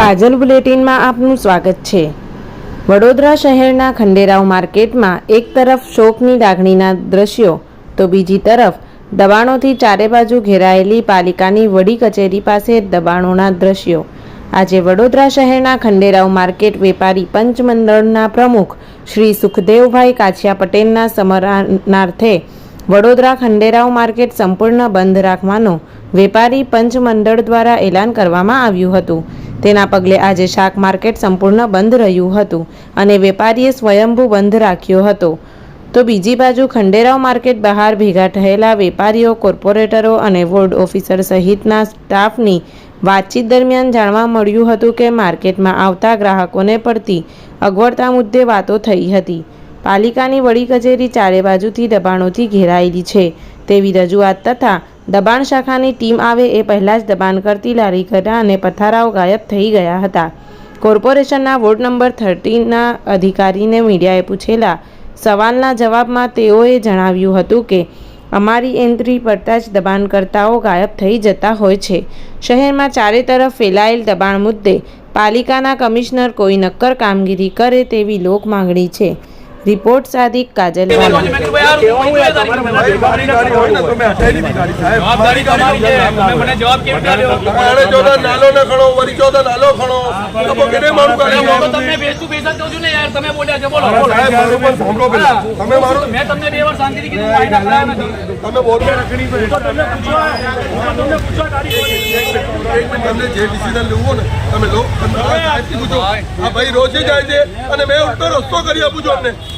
કાજલ બુલેટિનમાં આપનું સ્વાગત છે। વડોદરા શહેરના ખંડેરાવ માર્કેટમાં એક તરફ શોકની લાગણીના દ્રશ્યો તો બીજી તરફ દબાણોથી ચારે બાજુ ઘેરાયેલી પાલિકાની વડી કચેરી પાસે દબાણોના દ્રશ્યો। આજે વડોદરા શહેરના ખંડેરાવ માર્કેટ વેપારી પંચ મંડળના પ્રમુખ શ્રી સુખદેવભાઈ કાછિયા પટેલના સમરણાર્થે વડોદરા ખંડેરાવ માર્કેટ સંપૂર્ણ બંધ રાખવાનો વેપારી પંચ મંડળ દ્વારા એલાન કરવામાં આવ્યું હતું। તેના પગલે આજે શાક માર્કેટ સંપૂર્ણ બંધ રહ્યું હતું અને વેપારીએ સ્વયંભૂ બંધ રાખ્યો હતો। તો બીજી બાજુ ખંડેરાવ માર્કેટ બહાર ભેગા થયેલા વેપારીઓ, કોર્પોરેટરો અને વોર્ડ ઓફિસર સહિતના સ્ટાફની વાતચીત દરમિયાન જાણવા મળ્યું હતું કે માર્કેટમાં આવતા ગ્રાહકોને પડતી અગવડતા મુદ્દે વાતો થઈ હતી। પાલિકાની વડી કચેરી ચારે બાજુથી દબાણોથી ઘેરાયેલી છે તેવી રજૂઆત તથા દબાણ શાખાની ટીમ આવે એ પહેલાં જ દબાણ કરતી લારી ગઢા અને પથારાઓ ગાયબ થઈ ગયા હતા। કોર્પોરેશનના વોર્ડ નંબર 13ના અધિકારીને મીડિયાએ પૂછેલા સવાલના જવાબમાં તેઓએ જણાવ્યું હતું કે અમારી એન્ટ્રી પડતા જ દબાણકર્તાઓ ગાયબ થઈ જતા હોય છે। શહેરમાં ચારે તરફ ફેલાયેલ દબાણ મુદ્દે પાલિકાના કમિશનર કોઈ નક્કર કામગીરી કરે તેવી લોક માંગણી છે। रिपोर्ट सादिक काजलवाला।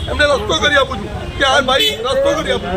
એમને રસ્તો કરી આપું છું કે આ ભાઈ રસ્તો કરી આપું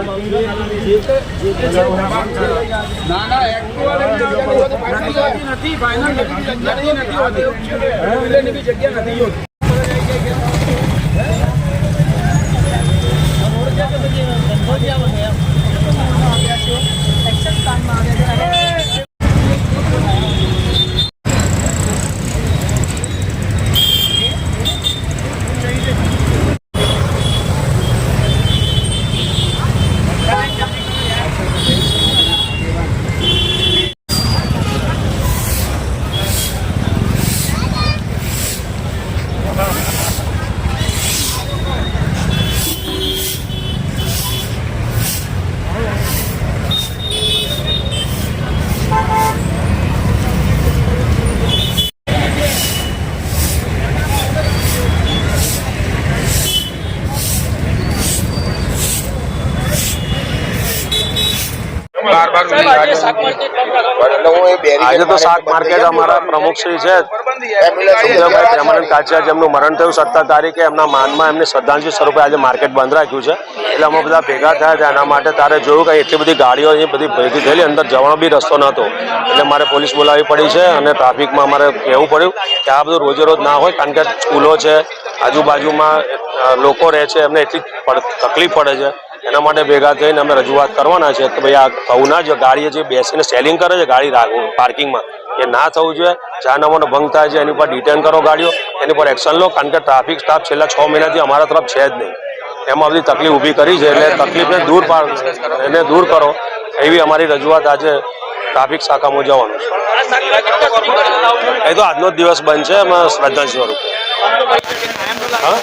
આજે તો શાક માર્કેટ અમારા પ્રમુખ શ્રી છે સુખદેવભાઈ પ્રેમાનંદ કાછિયા, જેમનું મરણ થયું 17 તારીખે, એમના માનમાં એમની શ્રદ્ધાંજલિ સ્વરૂપે આજે માર્કેટ બંધ રાખ્યું છે। એટલે અમે બધા ભેગા થયા હતા એના માટે। તારે જોયું કે એટલી બધી ગાડીઓ અહીં બધી ભેગી થયેલી, અંદર જવાનો બી રસ્તો નહોતો, એટલે મારે પોલીસ બોલાવવી પડી છે અને ટ્રાફિકમાં અમારે કહેવું પડ્યું કે આ બધું રોજે રોજ ના હોય, કારણ કે સ્કૂલો છે, આજુબાજુમાં લોકો રહે છે, એમને એટલી તકલીફ પડે છે। એના માટે ભેગા થઈને અમે રજૂઆત કરવાના છે કે ભાઈ આ થવું ના જોઈએ। ગાડીએ જે બેસીને સેલિંગ કરે છે ગાડી પાર્કિંગમાં, એ ના થવું જોઈએ। જાહેરનામાનો ભંગ થાય છે એની પર ડિટેન કરો ગાડીઓ, એની પર એક્શન લો, કારણ કે ટ્રાફિક સ્ટાફ છેલ્લા 6 મહિનાથી અમારા તરફ છે જ નહીં। એમાં બધી તકલીફ ઊભી કરી છે, એટલે તકલીફને દૂર કરો એવી અમારી રજૂઆત આજે ટ્રાફિક શાખામાં જવાનું છે। એ તો આજનો જ દિવસ બંધ છે, એમાં શ્રદ્ધાંજલિ સ્વરૂપે। હા,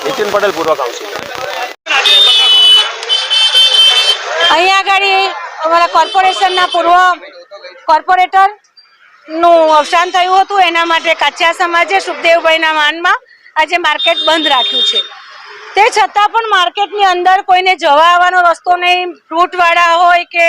નીતિન પટેલ, પૂર્વ કાઉન્સિલર। અહીંયા આગળ અમારા કોર્પોરેશનના પૂર્વ કોર્પોરેટરનું અવસાન થયું હતું, એના માટે કાછિયા સમાજે સુખદેવભાઈના માનમાં આજે માર્કેટ બંધ રાખ્યું છે। તે છતાં પણ માર્કેટની અંદર કોઈને જવા આવવાનો રસ્તો નહીં, ફ્રૂટવાળા હોય કે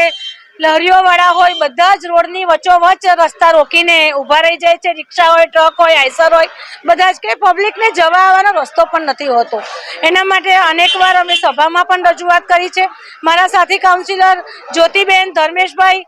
લહેરીઓવાળા હોય, બધા જ રોડની વચ્ચોવચ્ચ રસ્તા રોકીને ઊભા રહી જાય છે। રિક્ષા હોય, ટ્રક હોય, આઈસર હોય, બધા જ કે પબ્લિકને જવા આવવાનો રસ્તો પણ નથી હોતો। એના માટે અનેકવાર અમે સભામાં પણ રજૂઆત કરી છે। મારા સાથી કાઉન્સિલર જ્યોતિબેન, ધર્મેશભાઈ,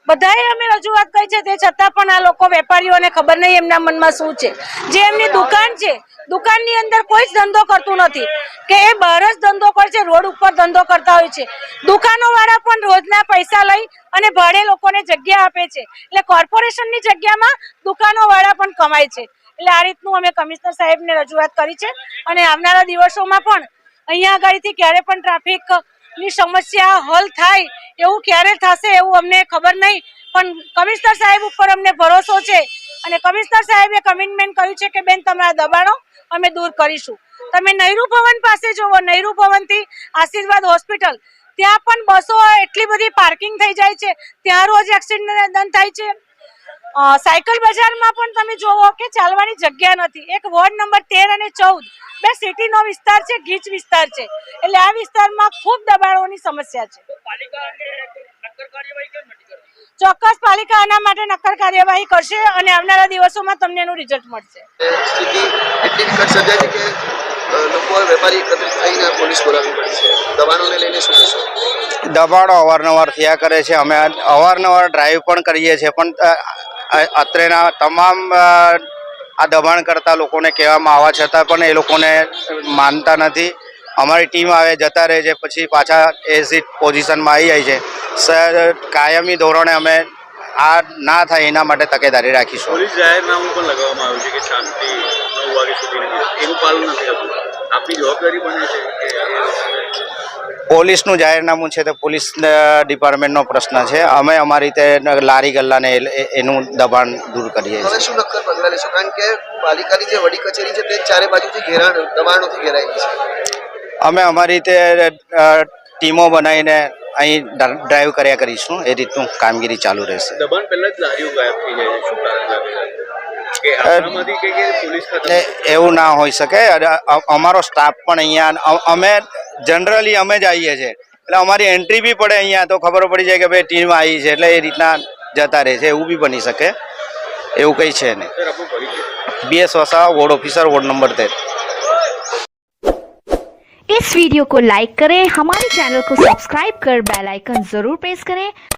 બધાએ અમે રજૂઆત કરી છે। તે છતાં પણ આ લોકો વેપારીઓને ખબર નહીં એમના મનમાં શું છે। જે એમની દુકાન છે, દુકાનની અંદર કોઈ જ ધંધો કરતું નથી કે એ બહાર જ ધંધો કરે છે, રોડ ઉપર ધંધો કરતા હોય છે। દુકાનોવાળા પણ રોજના પૈસા લઈ અને ભાડે લોકોને જગ્યા આપે છે, એટલે કોર્પોરેશનની જગ્યામાં દુકાનોવાળા પણ કમાય છે। એટલે આ રીતનું અમે કમિશનર સાહેબને રજૂઆત કરી છે અને આવનારા દિવસોમાં પણ અહીંયા આગળથી ક્યારે પણ ટ્રાફિકની સમસ્યા હલ થાય એવું ક્યારે થશે એવું અમને ખબર નહીં, પણ કમિશનર સાહેબ ઉપર અમને ભરોસો છે અને કમિશનર સાહેબે કમિટમેન્ટ કર્યું છે કે બેન તમારા દબાણો અમે દૂર કરીશું. તમે નહેરુ ભવન પાસે જુઓ, નહેરુ ભવનથી આશીર્વાદ હોસ્પિટલ ત્યાં પણ બસો એટલી બધી પાર્કિંગ થઈ જાય છે, ત્યાં રોજ એક્સિડન્ટ થાય છે. સાયકલ બજારમાં પણ તમે જોવો કે ચાલવાની જગ્યા નથી. એક વોર્ડ નંબર 13 અને 14 બે સિટીનો વિસ્તાર છે, ગીચ વિસ્તાર છે, એટલે આ વિસ્તારમાં ખૂબ દબાણોની સમસ્યા છે. ચોક્કસ પાલિકા આના માટે નક્કર કાર્યવાહી કરશે અને આવનારા દિવસોમાં તમને એનું રિઝલ્ટ મળશે. સ્થિતિ એટલી વિકટ સર્જાય છે કે લોકો વેપારી એકત્રિત થઈને પોલીસ બોલાવવી પડી છે. દબાણોને લઈને શું કહેશો? દબાણો અવારનવાર થયા કરે છે. અમે અવારનવાર ડ્રાઈવ પણ કરીએ છીએ, પણ અત્રેના તમામ આ દબાણ કરતા લોકોને કહેવામાં આવવા છતાં પણ એ લોકોને માનતા નથી. અમારી ટીમ આવે, જતા રહે છે, પછી પાછા એઝ પોઝિશનમાં આવી જાય છે. કાયમી ધોરણે અમે આ ના થાય એના માટે તકેદારી રાખીશું. પોલીસ જાહેરનામું પણ લગાવવામાં આવ્યું છે કે શાંતિ 9 વાગ્યા સુધી, એનું પાલન નથી થતું. આપની જવાબદારી બને છે કે પોલીસનું જાહેરનામું છે તે પોલીસ ડિપાર્ટમેન્ટનો પ્રશ્ન છે. અમે અમારી રીતે લારી ગલ્લાને એનું દબાણ દૂર કરીએ હવે છીએ. શું નક્કર પગલાં લેશો? કારણ કે પાલિકાની જે વડી કચેરી છે તે ચારે બાજુથી દબાણોથી ઘેરાયેલી છે. અમે અમારી રીતે ટીમો બનાવીને અહીં ડ્રાઈવ કર્યા કરીશું. એ રીતનું કામગીરી ચાલુ રહેશે. દબાણ પહેલા જ લારીઓ ગાયબ થઈ જાય છે, શું કારણ લાગે છે કે આપણામાંથી કે પોલીસ ખાતા એવું ના હોઈ શકે. અમારો સ્ટાફ પણ અહીંયા અમે જનરલી અમે જ આવીએ છીએ, એટલે અમારી એન્ટ્રી બી પડે અહીંયા તો ખબર પડી જાય કે ભાઈ ટીમ આવી છે, એટલે એ રીતના જતા રહે છે. એવું બી બની શકે, એવું કંઈ છે નહીં. સર આપણું પરિચય? BS Vasava, ward officer, ward number 13. इस वीडियो को लाइक करें, हमारे चैनल को सब्सक्राइब कर बेल आइकन जरूर प्रेस करें